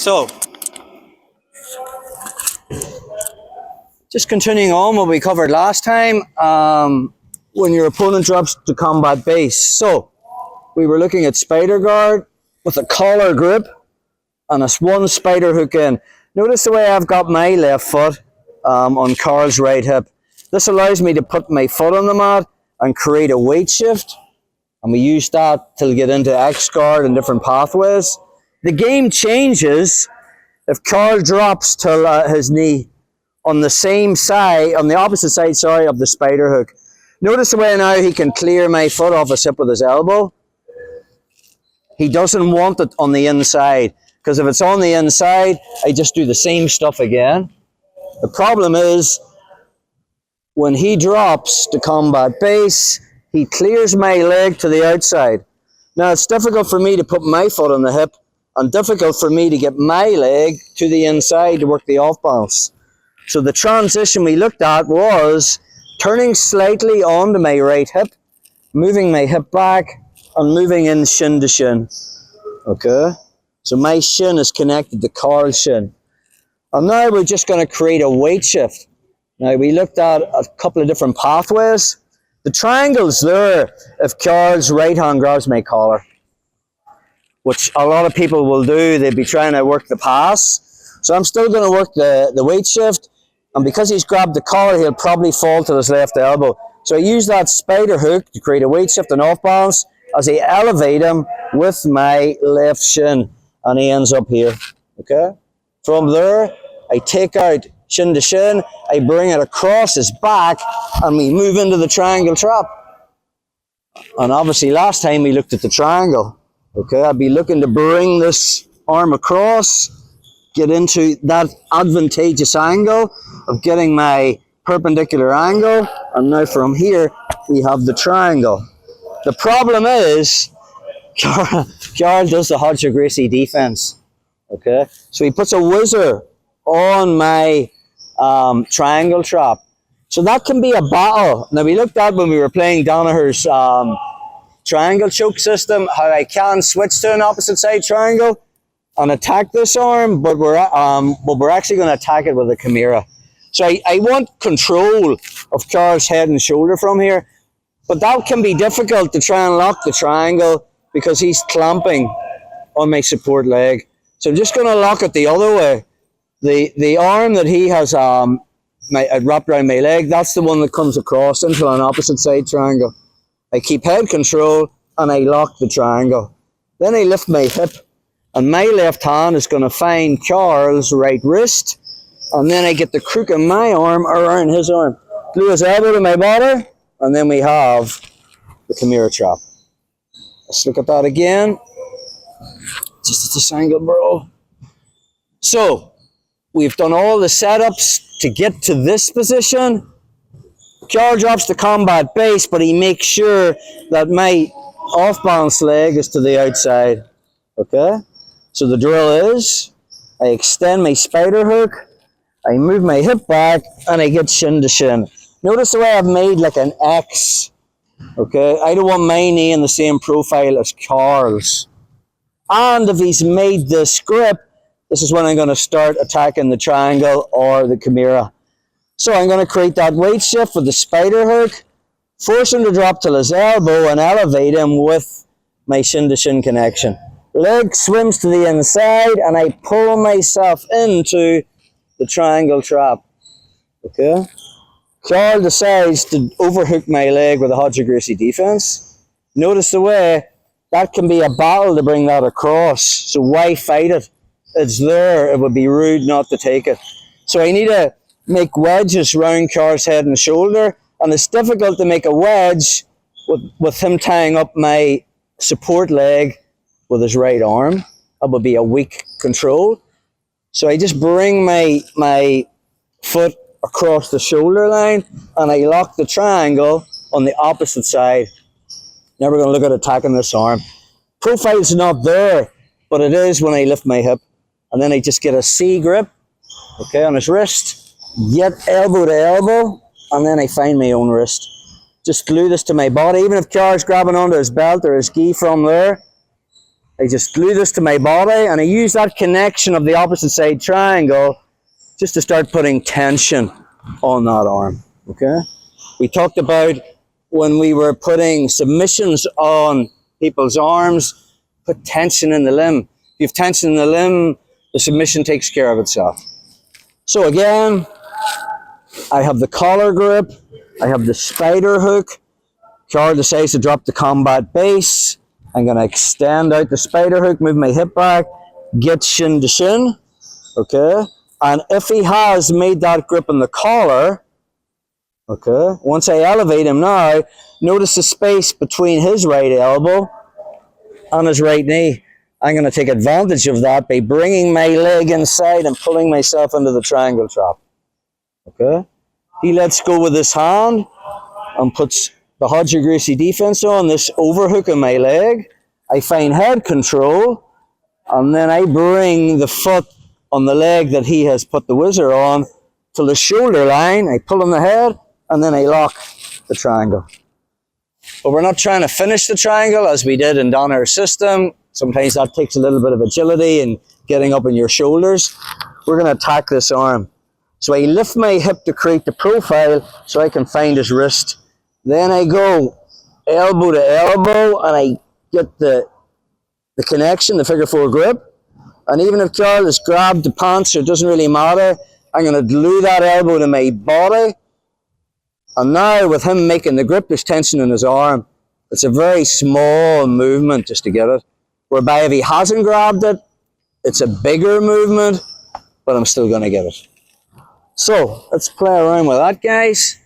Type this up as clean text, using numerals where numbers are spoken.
So, just continuing on what we covered last time, when your opponent drops to combat base. So, we were looking at spider guard with a collar grip and a one spider hook in. Notice the way I've got my left foot on Carl's right hip. This allows me to put my foot on the mat and create a weight shift. And we use that to get into X guard and different pathways. The game changes if Carl drops to his knee on the same side, on the opposite side, sorry, of the spider hook. Notice the way now he can clear my foot off his hip with his elbow. He doesn't want it on the inside, because if it's on the inside, I just do the same stuff again. The problem is, when he drops to combat base, he clears my leg to the outside. Now, it's difficult for me to put my foot on the hip, and difficult for me to get my leg to the inside to work the off bounce. So the transition we looked at was turning slightly onto my right hip, moving my hip back, and moving in shin to shin. Okay? So my shin is connected to Carl's shin. And now we're just going to create a weight shift. Now we looked at a couple of different pathways. The triangle's there if Carl's right hand grabs my collar, which a lot of people will do. They'd be trying to work the pass. So I'm still going to work the weight shift. And because he's grabbed the collar, he'll probably fall to his left elbow. So I use that spider hook to create a weight shift and off balance as I elevate him with my left shin. And he ends up here. Okay? From there, I take out shin to shin. I bring it across his back. And we move into the triangle trap. And obviously last time we looked at the triangle. Okay, I'd be looking to bring this arm across, get into that advantageous angle of getting my perpendicular angle, and now from here we have the triangle. The problem is, Carl does the Hodge Gracie defense. Okay, so he puts a whizzer on my triangle trap. So that can be a battle. Now we looked at when we were playing Danaher's triangle choke system, how I can switch to an opposite side triangle and attack this arm, but we're actually going to attack it with a Kimura. So I want control of Carl's head and shoulder from here, but that can be difficult to try and lock the triangle because he's clamping on my support leg. So I'm just going to lock it the other way. The arm that he has wrapped around my leg, that's the one that comes across into an opposite side triangle. I keep head control and I lock the triangle. Then I lift my hip and my left hand is going to find Carl's right wrist, and then I get the crook of my arm around his arm. Glue his elbow to my body, and then we have the Kimura trap. Let's look at that again. Just at this angle, bro. So, we've done all the setups to get to this position. Carl drops to combat base, but he makes sure that my off-balance leg is to the outside. Okay? So the drill is, I extend my spider hook, I move my hip back, and I get shin to shin. Notice the way I've made like an X. Okay? I don't want my knee in the same profile as Carl's. And if he's made this grip, this is when I'm going to start attacking the triangle or the Kimura. So I'm going to create that weight shift with the spider hook, force him to drop to his elbow and elevate him with my shin to shin connection. Leg swims to the inside and I pull myself into the triangle trap. Okay? Carl decides to overhook my leg with a Hodge Gracie defense. Notice the way that can be a battle to bring that across. So why fight it? It's there. It would be rude not to take it. So I need to make wedges round Carl's head and shoulder, and it's difficult to make a wedge with him tying up my support leg with his right arm. That would be a weak control. So I just bring my foot across the shoulder line and I lock the triangle on the opposite side. Now we're going to look at attacking this arm. Profile's not there, but it is when I lift my hip. And then I just get a C grip, okay, on his wrist, get elbow to elbow, and then I find my own wrist. Just glue this to my body. Even if Carl's grabbing onto his belt or his gi from there, I just glue this to my body, and I use that connection of the opposite side triangle just to start putting tension on that arm, okay? We talked about when we were putting submissions on people's arms, put tension in the limb. If you have tension in the limb, the submission takes care of itself. So again, I have the collar grip, I have the spider hook. Carl decides to drop the combat base. I'm going to extend out the spider hook, move my hip back, get shin to shin, okay? And if he has made that grip on the collar, okay, once I elevate him now, notice the space between his right elbow and his right knee. I'm going to take advantage of that by bringing my leg inside and pulling myself into the triangle trap, okay? He lets go with his hand and puts the Hodger Gracie defense on, this overhook on my leg. I find head control, and then I bring the foot on the leg that he has put the whizzer on to the shoulder line. I pull on the head, and then I lock the triangle. But we're not trying to finish the triangle as we did in Donner's system. Sometimes that takes a little bit of agility and getting up on your shoulders. We're going to attack this arm. So I lift my hip to create the profile so I can find his wrist. Then I go elbow to elbow, and I get the connection, the figure four grip. And even if Carl has grabbed the pants, it doesn't really matter. I'm going to glue that elbow to my body. And now with him making the grip, there's tension in his arm. It's a very small movement just to get it. Whereby if he hasn't grabbed it, it's a bigger movement, but I'm still going to get it. So let's play around with that, guys.